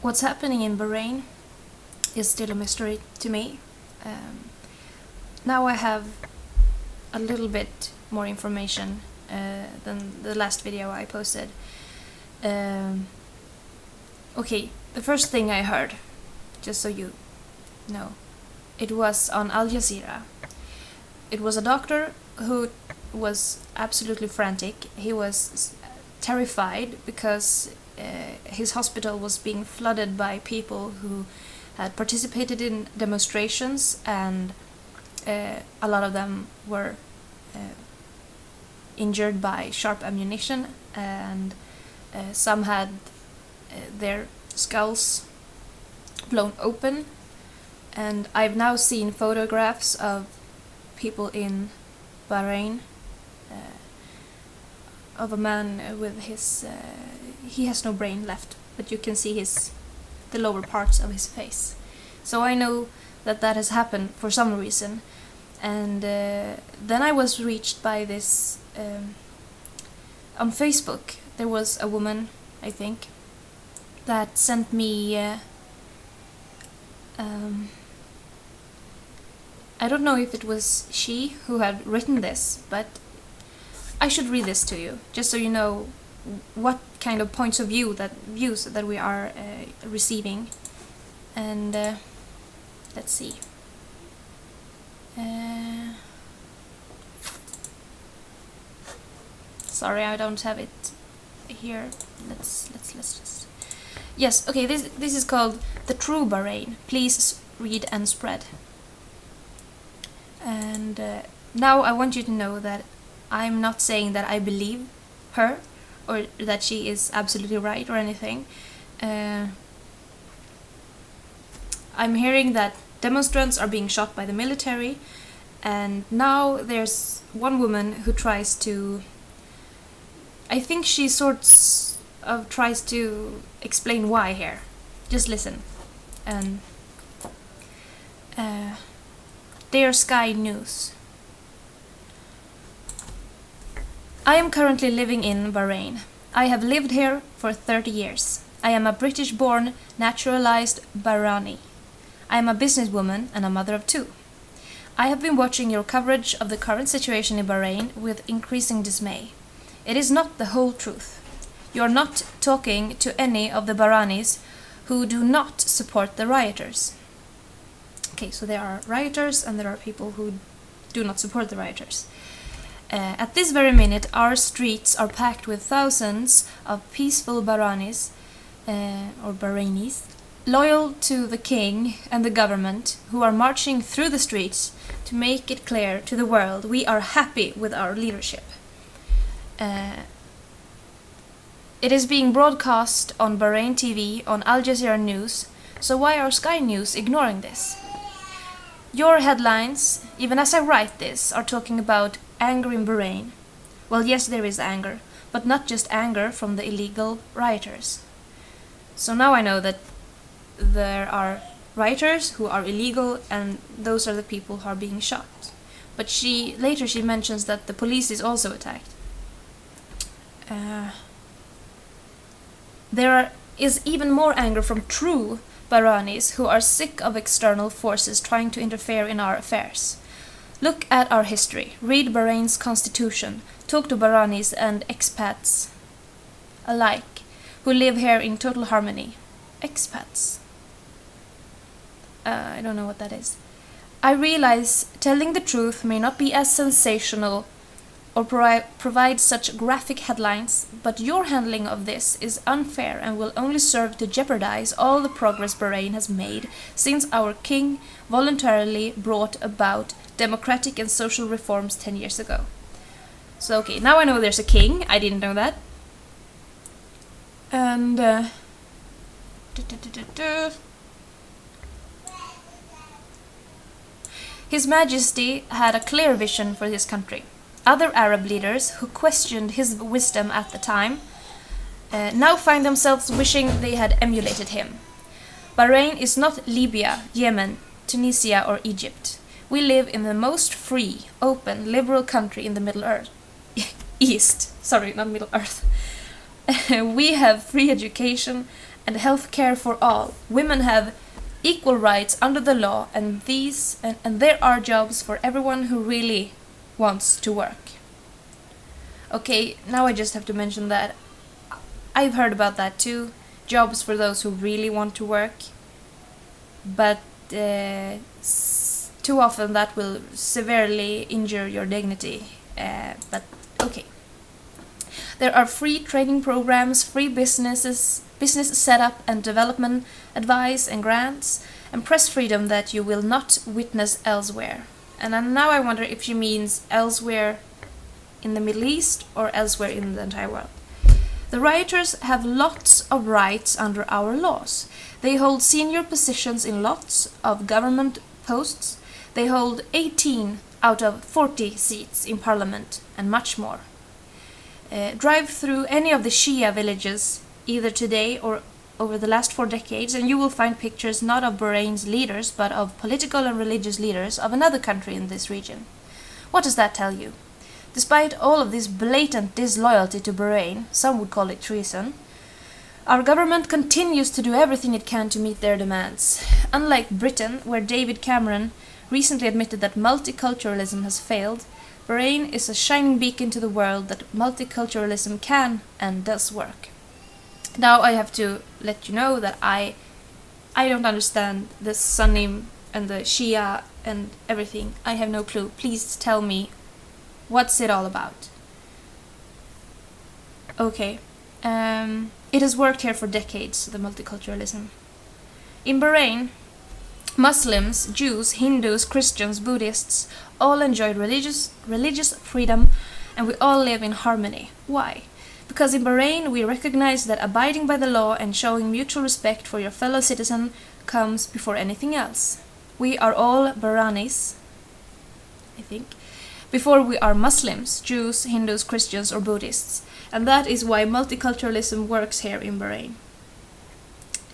What's happening in Bahrain is still a mystery to me. Now I have a little bit more information than the last video I posted. Okay, the first thing I heard, just so you know, it was on Al Jazeera. It was a doctor who was absolutely frantic. He was terrified because his hospital was being flooded by people who had participated in demonstrations, and a lot of them were injured by sharp ammunition, and some had their skulls blown open. And I've now seen photographs of people in Bahrain, of a man with his he has no brain left, but you can see the lower parts of his face. So I know that has happened for some reason. And then I was reached by this on Facebook. There was a woman, I think, that sent me I don't know if it was she who had written this, but I should read this to you, just so you know what kind of points of views that we are receiving. And let's see. Sorry, I don't have it here. Let's just. Yes, okay. This is called The True Bahrain. Please read and spread. And now I want you to know that I'm not saying that I believe her or that she is absolutely right or anything. I'm hearing that demonstrants are being shot by the military, and now there's one woman who tries to, I think she tries to explain why here. Just listen. And Dear Sky News. I am currently living in Bahrain. I have lived here for 30 years. I am a British-born, naturalized Bahraini. I am a businesswoman and a mother of two. I have been watching your coverage of the current situation in Bahrain with increasing dismay. It is not the whole truth. You are not talking to any of the Bahrainis who do not support the rioters. Okay, so there are rioters and there are people who do not support the rioters. At this very minute, our streets are packed with thousands of peaceful Bahrainis, or Bahrainis, loyal to the king and the government, who are marching through the streets to make it clear to the world we are happy with our leadership. It is being broadcast on Bahrain TV, on Al Jazeera News, so why are Sky News ignoring this? Your headlines, even as I write this, are talking about anger in Bahrain. Well, yes, there is anger, but not just anger from the illegal rioters. So now I know that there are rioters who are illegal, and those are the people who are being shot. But later she mentions that the police is also attacked. There is even more anger from true Bahrainis who are sick of external forces trying to interfere in our affairs. Look at our history, read Bahrain's constitution, talk to Bahrainis and expats alike who live here in total harmony. Expats. I don't know what that is. I realize telling the truth may not be as sensational or provide such graphic headlines, but your handling of this is unfair and will only serve to jeopardize all the progress Bahrain has made since our king voluntarily brought about democratic and social reforms 10 years ago. So okay, now I know there's a king. I didn't know that. And His Majesty had a clear vision for his country. Other Arab leaders who questioned his wisdom at the time now find themselves wishing they had emulated him. Bahrain is not Libya, Yemen, Tunisia or Egypt. We live in the most free, open, liberal country in the Middle Earth. East. Sorry, not Middle Earth. We have free education and health care for all. Women have equal rights under the law, and there are jobs for everyone who really wants to work. Okay, now I just have to mention that I've heard about that too. Jobs for those who really want to work. But too often that will severely injure your dignity. But okay. There are free training programs, free business setup and development advice and grants, and press freedom that you will not witness elsewhere. And now I wonder if she means elsewhere in the Middle East or elsewhere in the entire world. The rioters have lots of rights under our laws. They hold senior positions in lots of government posts. They hold 18 out of 40 seats in parliament and much more. Drive through any of the Shia villages, either today or over the last 4 decades, and you will find pictures not of Bahrain's leaders, but of political and religious leaders of another country in this region. What does that tell you? Despite all of this blatant disloyalty to Bahrain, some would call it treason, our government continues to do everything it can to meet their demands. Unlike Britain, where David Cameron recently admitted that multiculturalism has failed, Bahrain is a shining beacon to the world that multiculturalism can and does work. Now I have to let you know that I don't understand the Sunni and the Shia and everything. I have no clue. Please tell me, what's it all about? Okay. It has worked here for decades, the multiculturalism. In Bahrain, Muslims, Jews, Hindus, Christians, Buddhists all enjoyed religious freedom, and we all live in harmony. Why? Because in Bahrain we recognize that abiding by the law and showing mutual respect for your fellow citizen comes before anything else. We are all Bahrainis, I think, before we are Muslims, Jews, Hindus, Christians or Buddhists. And that is why multiculturalism works here in Bahrain.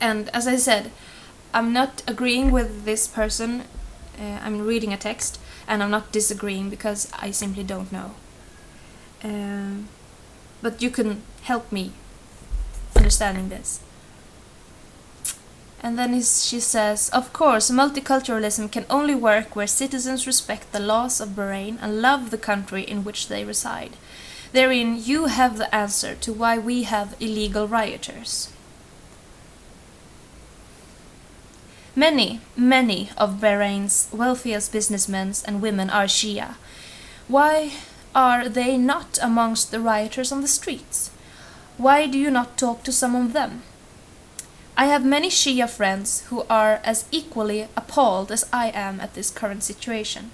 And as I said, I'm not agreeing with this person. I'm reading a text, and I'm not disagreeing because I simply don't know. But you can help me understanding this. And then she says, of course, multiculturalism can only work where citizens respect the laws of Bahrain and love the country in which they reside. Therein you have the answer to why we have illegal rioters. Many of Bahrain's wealthiest businessmen and women are Shia. Why are they not amongst the rioters on the streets? Why do you not talk to some of them? I have many Shia friends who are as equally appalled as I am at this current situation.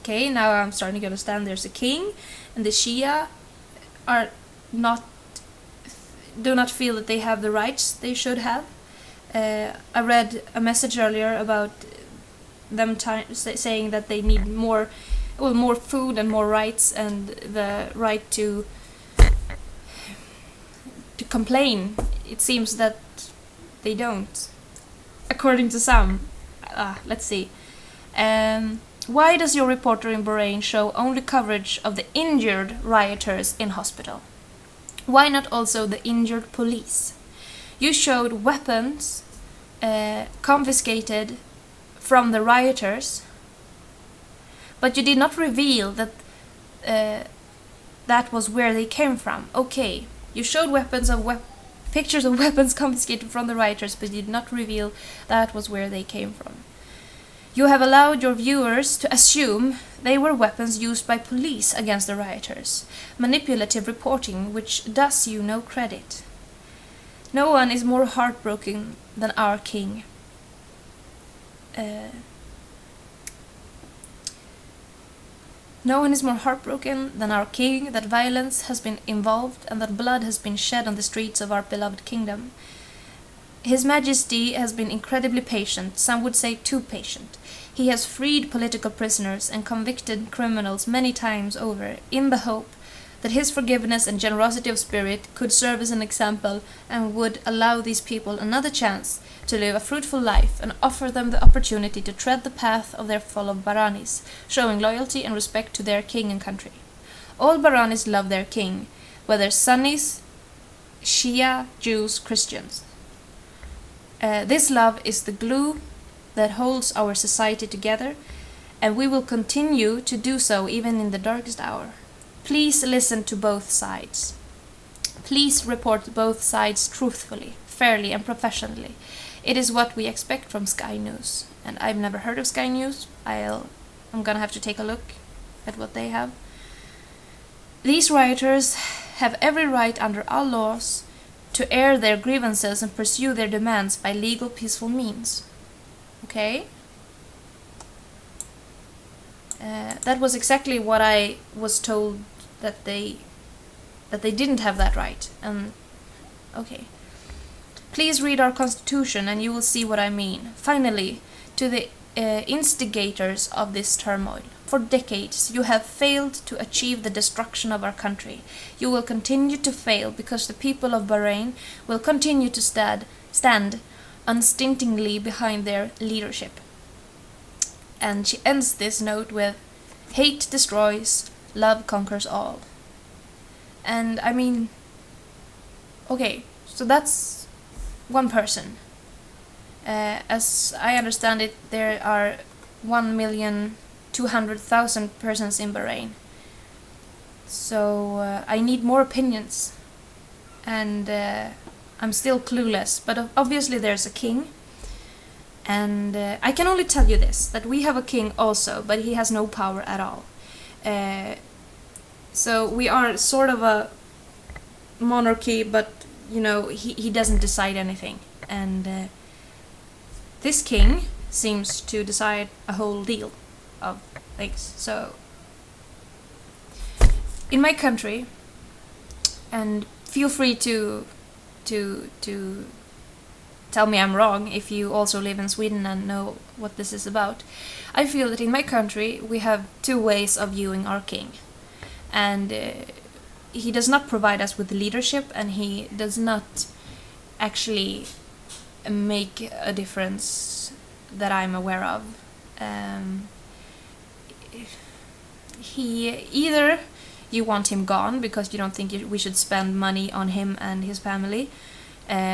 Okay, now I'm starting to understand there's a king, and the Shia do not feel that they have the rights they should have. I read a message earlier about them saying that they need more food and more rights, and the right to complain. It seems that they don't, according to some. Let's see. Why does your reporter in Bahrain show only coverage of the injured rioters in hospital? Why not also the injured police? You showed weapons confiscated from the rioters, but you did not reveal that that was where they came from. Okay, you showed pictures of weapons confiscated from the rioters, but you did not reveal that was where they came from. You have allowed your viewers to assume they were weapons used by police against the rioters. Manipulative reporting which does you no credit. No one is more heartbroken than our king. No one is more heartbroken than our king that violence has been involved and that blood has been shed on the streets of our beloved kingdom. His Majesty has been incredibly patient, some would say too patient. He has freed political prisoners and convicted criminals many times over, in the hope that his forgiveness and generosity of spirit could serve as an example and would allow these people another chance to live a fruitful life and offer them the opportunity to tread the path of their fellow Bahrainis, showing loyalty and respect to their king and country. All Bahrainis love their king, whether sunnies Shia, Jews, Christians. This love is the glue that holds our society together, and we will continue to do so even in the darkest hour. Please listen to both sides. Please report both sides truthfully, fairly, and professionally. It is what we expect from Sky News. And I've never heard of Sky News. I'm gonna have to take a look at what they have. These rioters have every right under our laws to air their grievances and pursue their demands by legal, peaceful means. Okay? That was exactly what I was told, that they didn't have that right. Okay. Please read our constitution and you will see what I mean. Finally, to the instigators of this turmoil. For decades, you have failed to achieve the destruction of our country. You will continue to fail because the people of Bahrain will continue to stand unstintingly behind their leadership. And she ends this note with, hate destroys, love conquers all. And I mean, okay, so that's one person. As I understand it, there are 1,200,000 persons in Bahrain. So I need more opinions. And I'm still clueless, but obviously there's a king. And I can only tell you this, that we have a king also, but he has no power at all. So we are sort of a monarchy, but you know, he doesn't decide anything. And this king seems to decide a whole deal of things. So in my country, and feel free to tell me I'm wrong if you also live in Sweden and know what this is about. I feel that in my country we have two ways of viewing our king. And he does not provide us with leadership, and he does not actually make a difference that I'm aware of. He either you want him gone because you don't think we should spend money on him and his family,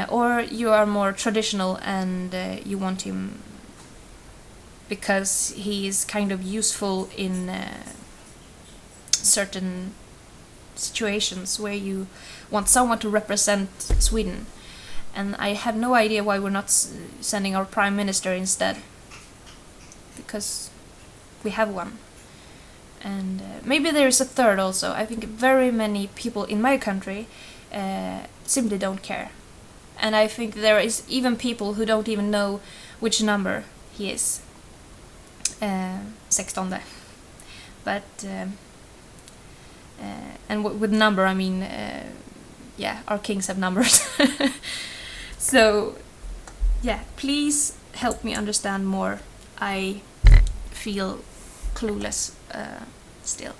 or you are more traditional and you want him because he is kind of useful in certain situations where you want someone to represent Sweden. And I have no idea why we're not sending our prime minister instead, because we have one. And maybe there is a third also. I think very many people in my country simply don't care. And I think there is even people who don't even know which number he is. 16. But and with number I mean yeah, our kings have numbers. So yeah, please help me understand more. I feel clueless still.